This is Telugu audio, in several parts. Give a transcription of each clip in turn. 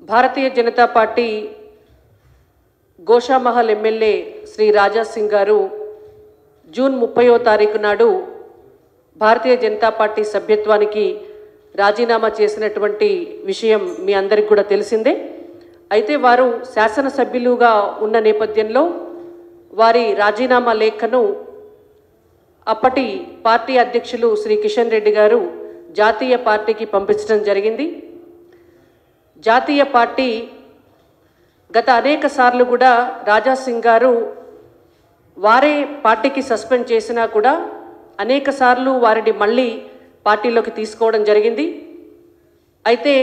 భారతీయ జనతా పార్టీ గోషామహల్ ఎమ్మెల్యే శ్రీ రాజా సింగ్ గారు జూన్ 30వ తారీఖు నాడు భారతీయ జనతా పార్టీ సభ్యత్వానికి రాజీనామా చేసినటువంటి విషయం మీ అందరికీ కూడా తెలిసిందే. అయితే వారు శాసనసభ్యులుగా ఉన్న నేపథ్యంలో వారి రాజీనామా లేఖను అప్పటి పార్టీ అధ్యక్షులు శ్రీ కిషన్ రెడ్డి గారు జాతీయ పార్టీకి పంపించడం జరిగింది. జాతీయ పార్టీ గత అనేక సార్లు కూడా రాజా సింగ్ గారు వారే పార్టీకి సస్పెండ్ చేసినా కూడా అనేక సార్లు వారిని మళ్ళీ పార్టీలోకి తీసుకోవడం జరిగింది. అయితే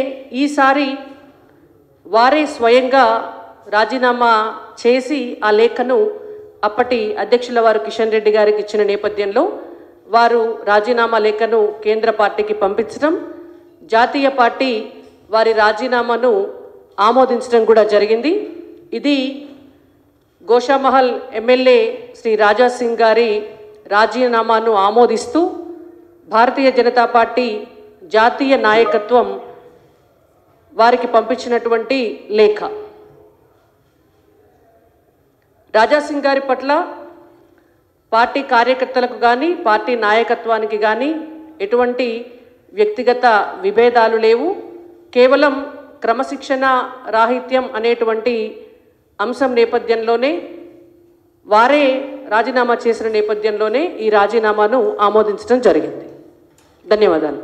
ఈసారి వారే స్వయంగా రాజీనామా చేసి ఆ లేఖను అప్పటి అధ్యక్షుల వారు కిషన్ రెడ్డి గారికి ఇచ్చిన నేపథ్యంలో వారు రాజీనామా లేఖను కేంద్ర పార్టీకి పంపించడం, జాతీయ పార్టీ వారి రాజీనామాను ఆమోదించడం కూడా జరిగింది. ఇది గోషామహల్ ఎమ్మెల్యే శ్రీ రాజా సింగ్ గారి రాజీనామాను ఆమోదిస్తూ భారతీయ జనతా పార్టీ జాతీయ నాయకత్వం వారికి పంపించినటువంటి లేఖ. రాజా సింగ్ గారి పట్ల పార్టీ కార్యకర్తలకు కానీ పార్టీ నాయకత్వానికి కానీ ఎటువంటి వ్యక్తిగత విభేదాలు లేవు. కేవలం క్రమశిక్షణ రాహిత్యం అనేటువంటి అంశం నేపథ్యంలోనే వారే రాజీనామా చేసిన నేపథ్యంలోనే ఈ రాజీనామాను ఆమోదించడం జరిగింది. ధన్యవాదాలు.